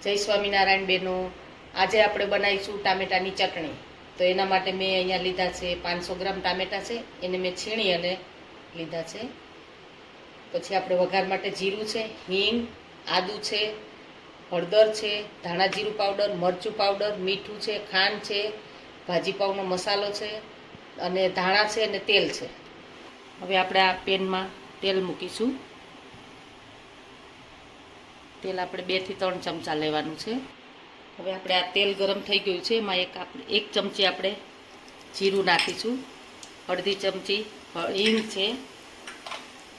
જય સ્વામિનારાયણ બહેનો, આજે આપણે બનાવીશું ટામેટાની ચટણી. તો એના માટે મેં અહીંયા લીધા છે 500 ગ્રામ ટામેટા છે, એને મેં છીણી અને લીધા છે. પછી આપણે વઘાર માટે જીરું છે, હિંગ, આદું છે, હળદર છે, ધાણા જીરું પાવડર, મરચું પાવડર, મીઠું છે, ખાંડ છે, ભાજી પાવનો મસાલો છે અને ધાણા છે અને તેલ છે. હવે આપણે આ પેનમાં તેલ મૂકીશું. તેલ આપણે 2 થી 3 ચમચા લેવાનું છે. હવે આપણે આ તેલ ગરમ થઈ ગયું છે, એમાં એક ચમચી આપણે જીરું નાખીશું, અડધી ચમચી હિંગ છે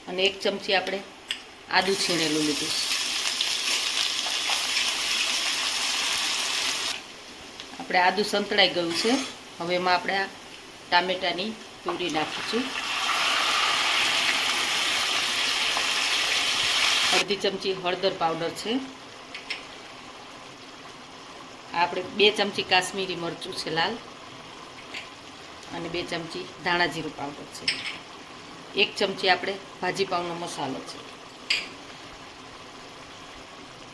અને 1 ચમચી આપણે આદું છીણેલું લીધું. આપણે આદું સંતળાઈ ગયું છે. હવે એમાં આપણે આ ટામેટાની પ્યુરી નાખીશું. અડધી ચમચી હળદર પાવડર છે. આપણે 2 ચમચી કાશ્મીરી મરચું છે લાલ, અને 2 ચમચી ધાણા જીરું પાવડર છે. 1 ચમચી આપણે ભાજી પાવનો મસાલો છે.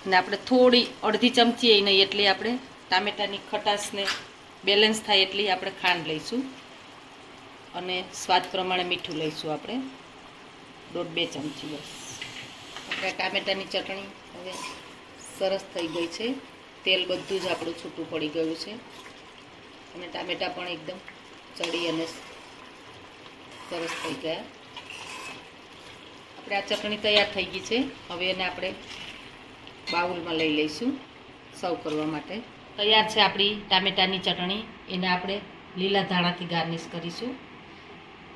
ને આપણે થોડી અડધી ચમચી એ નહીં એટલી આપણે ટામેટાની ખટાશને બેલેન્સ થાય એટલી આપણે ખાંડ લઈશું, અને સ્વાદ પ્રમાણે મીઠું લઈશું આપણે 1.5-2 ચમચી બસ. આપણે ટામેટાની ચટણી હવે સરસ થઈ ગઈ છે. તેલ બધું જ આપણું છૂટું પડી ગયું છે અને ટામેટા પણ એકદમ ચડી અને સરસ થઈ ગયા. આપણે આ ચટણી તૈયાર થઈ ગઈ છે. હવે એને આપણે બાઉલમાં લઈ લઈશું સર્વ કરવા માટે. તૈયાર છે આપણી ટામેટાની ચટણી. એને આપણે લીલા ધાણાથી ગાર્નિશ કરીશું.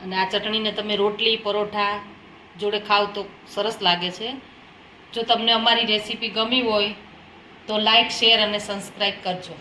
અને આ ચટણીને તમે રોટલી પરોઠા જોડે ખાવ તો સરસ લાગે છે. જો તમને અમારી રેસીપી ગમી હોય તો લાઈક, શેર અને સબસ્ક્રાઈબ કરજો.